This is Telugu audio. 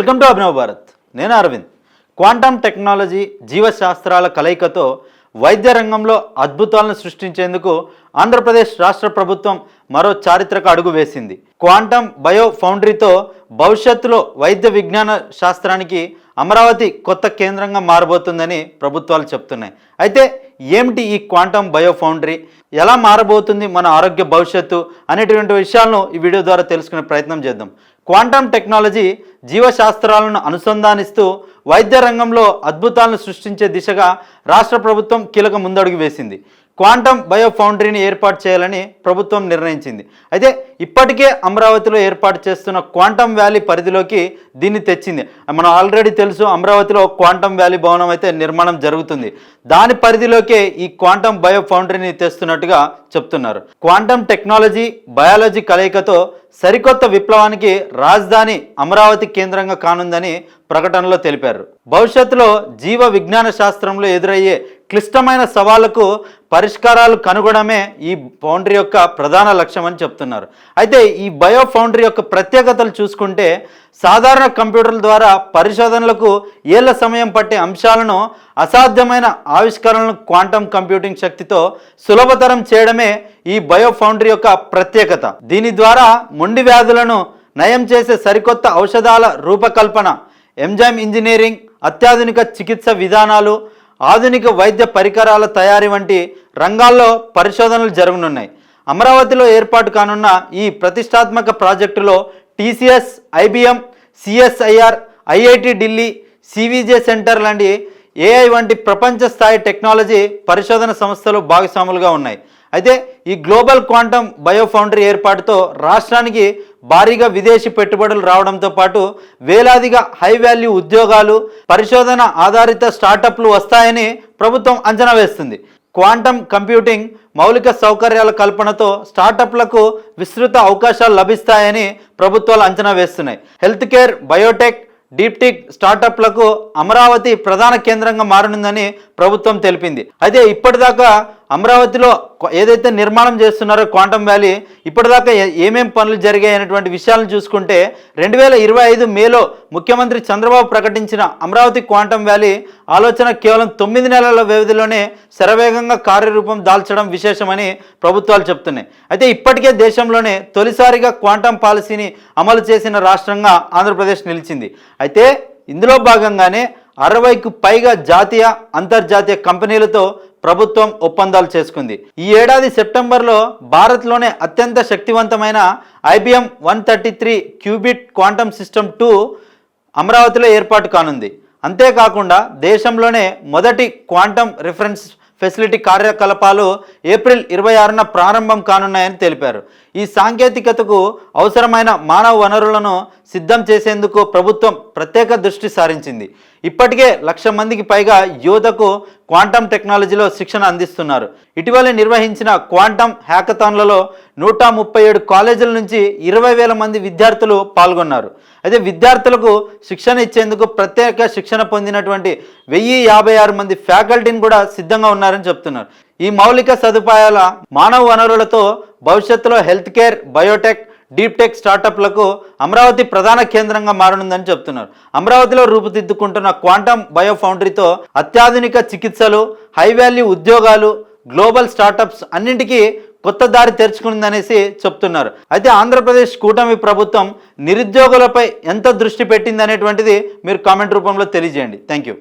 Welcome to Abhinav Bharat. నేను అరవింద్. క్వాంటమ్ టెక్నాలజీ జీవశాస్త్రాల కలయికతో వైద్య రంగంలో అద్భుతాలను సృష్టించేందుకు ఆంధ్రప్రదేశ్ రాష్ట్ర ప్రభుత్వం మరో చారిత్రక అడుగు వేసింది. క్వాంటమ్ బయో ఫౌండరీతో భవిష్యత్తులో వైద్య విజ్ఞాన శాస్త్రానికి అమరావతి కొత్త కేంద్రంగా మారబోతుందని ప్రభుత్వాలు చెప్తున్నాయి. అయితే ఏమిటి ఈ క్వాంటమ్ బయో ఫౌండరీ, ఎలా మారబోతుంది మన ఆరోగ్య భవిష్యత్తు అనేటువంటి విషయాలను ఈ వీడియో ద్వారా తెలుసుకునే ప్రయత్నం చేద్దాం. క్వాంటమ్ టెక్నాలజీ జీవశాస్త్రాలను అనుసంధానిస్తూ వైద్య రంగంలో అద్భుతాలను సృష్టించే దిశగా రాష్ట్ర ప్రభుత్వం కీలక ముందడుగు వేసింది. క్వాంటమ్ బయో ఫౌండరీని ఏర్పాటు చేయాలని ప్రభుత్వం నిర్ణయించింది. అయితే ఇప్పటికే అమరావతిలో ఏర్పాటు చేస్తున్న క్వాంటమ్ వ్యాలీ పరిధిలోకి దీన్ని తెచ్చింది. మనం ఆల్రెడీ తెలుసు, అమరావతిలో క్వాంటమ్ వ్యాలీ భవనం అయితే నిర్మాణం జరుగుతుంది. దాని పరిధిలోకే ఈ క్వాంటమ్ బయో ఫౌండరీని తెస్తున్నట్టుగా చెప్తున్నారు. క్వాంటమ్ టెక్నాలజీ బయాలజీ కలయికతో సరికొత్త విప్లవానికి రాజధాని అమరావతి కేంద్రంగా కానుందని ప్రకటనలో తెలిపారు. భవిష్యత్తులో జీవ విజ్ఞాన శాస్త్రంలో ఎదురయ్యే క్లిష్టమైన సవాళ్లకు పరిష్కారాలు కనుగొనడమే ఈ ఫౌండరీ యొక్క ప్రధాన లక్ష్యం అని చెప్తున్నారు. అయితే ఈ బయో ఫౌండరీ యొక్క ప్రత్యేకతలు చూసుకుంటే, సాధారణ కంప్యూటర్ల ద్వారా పరిశోధనలకు ఏళ్ల సమయం పట్టే అంశాలను అసాధ్యమైన ఆవిష్కరణలను క్వాంటమ్ కంప్యూటింగ్ శక్తితో సులభతరం చేయడమే ఈ బయో ఫౌండరీ యొక్క ప్రత్యేకత. దీని ద్వారా మొండి వ్యాధులను నయం చేసే సరికొత్త ఔషధాల రూపకల్పన, ఎంజైమ్ ఇంజనీరింగ్, అత్యాధునిక చికిత్స విధానాలు, ఆధునిక వైద్య పరికరాల తయారీ వంటి రంగాల్లో పరిశోధనలు జరగనున్నాయి. అమరావతిలో ఏర్పాటు కానున్న ఈ ప్రతిష్టాత్మక ప్రాజెక్టులో TCS, IBM, CSIR, IIT Delhi, CVJ centre లాంటి ఏఐ వంటి ప్రపంచ స్థాయి టెక్నాలజీ పరిశోధన సంస్థలు భాగస్వాములుగా ఉన్నాయి. అయితే ఈ గ్లోబల్ క్వాంటమ్ బయో ఫౌండరీ ఏర్పాటుతో రాష్ట్రానికి భారీగా విదేశీ పెట్టుబడులు రావడంతో పాటు వేలాదిగా హై వాల్యూ ఉద్యోగాలు, పరిశోధన ఆధారిత స్టార్టప్లు వస్తాయని ప్రభుత్వం అంచనా వేస్తుంది. క్వాంటమ్ కంప్యూటింగ్ మౌలిక సౌకర్యాల కల్పనతో స్టార్టప్లకు విస్తృత అవకాశాలు లభిస్తాయని ప్రభుత్వాలు అంచనా వేస్తున్నాయి. హెల్త్ కేర్, బయోటెక్, డీప్టెక్ స్టార్టప్లకు అమరావతి ప్రధాన కేంద్రంగా మారనుందని ప్రభుత్వం తెలిపింది. అయితే ఇప్పటిదాకా అమరావతిలో ఏదైతే నిర్మాణం చేస్తున్నారో క్వాంటమ్ వ్యాలీ, ఇప్పటిదాకా ఏమేం పనులు జరిగాయి అనేటువంటి విషయాలను చూసుకుంటే, 2025 మేలో ముఖ్యమంత్రి చంద్రబాబు ప్రకటించిన అమరావతి క్వాంటమ్ వ్యాలీ ఆలోచన కేవలం 9 నెలల వ్యవధిలోనే శరవేగంగా కార్యరూపం దాల్చడం విశేషమని ప్రభుత్వాలు చెప్తున్నాయి. అయితే ఇప్పటికే దేశంలోనే తొలిసారిగా క్వాంటమ్ పాలసీని అమలు చేసిన రాష్ట్రంగా ఆంధ్రప్రదేశ్ నిలిచింది. అయితే ఇందులో భాగంగానే 60కు పైగా జాతీయ, అంతర్జాతీయ కంపెనీలతో ప్రభుత్వం ఒప్పందాలు చేసుకుంది. ఈ ఏడాది సెప్టెంబర్లో భారత్లోనే అత్యంత శక్తివంతమైన IBM 133 క్యూబిట్ క్వాంటమ్ సిస్టమ్ 2 అమరావతిలో ఏర్పాటు కానుంది. అంతేకాకుండా దేశంలోనే మొదటి క్వాంటమ్ రిఫరెన్స్ ఫెసిలిటీ కార్యకలాపాలు ఏప్రిల్ 26న ప్రారంభం కానున్నాయని తెలిపారు. ఈ సాంకేతికతకు అవసరమైన మానవ వనరులను సిద్ధం చేసేందుకు ప్రభుత్వం ప్రత్యేక దృష్టి సారించింది. ఇప్పటికే 1,00,000 మందికి పైగా యువతకు క్వాంటమ్ టెక్నాలజీలో శిక్షణ అందిస్తున్నారు. ఇటీవల నిర్వహించిన క్వాంటమ్ హ్యాకథాన్లలో 137 కాలేజీల నుంచి 20,000 మంది విద్యార్థులు పాల్గొన్నారు. అయితే విద్యార్థులకు శిక్షణ ఇచ్చేందుకు ప్రత్యేక శిక్షణ పొందినటువంటి 1056 మంది ఫ్యాకల్టీని కూడా సిద్ధంగా ఉన్నారని చెప్తున్నారు. ఈ మౌలిక సదుపాయాల మానవ వనరులతో భవిష్యత్తులో హెల్త్ కేర్, బయోటెక్, డీప్టెక్ స్టార్టప్లకు అమరావతి ప్రధాన కేంద్రంగా మారనుందని చెప్తున్నారు. అమరావతిలో రూపుదిద్దుకుంటున్న క్వాంటమ్ బయో ఫౌండరీతో అత్యాధునిక చికిత్సలు, హై వాల్యూ ఉద్యోగాలు, గ్లోబల్ స్టార్టప్స్ అన్నింటికీ కొత్త దారి తెరుచుకుందనేసి చెప్తున్నారు. అయితే ఆంధ్రప్రదేశ్ కూటమి ప్రభుత్వం నిరుద్యోగులపై ఎంత దృష్టి పెట్టింది అనేటువంటిది మీరు కామెంట్ రూపంలో తెలియజేయండి. Thank you.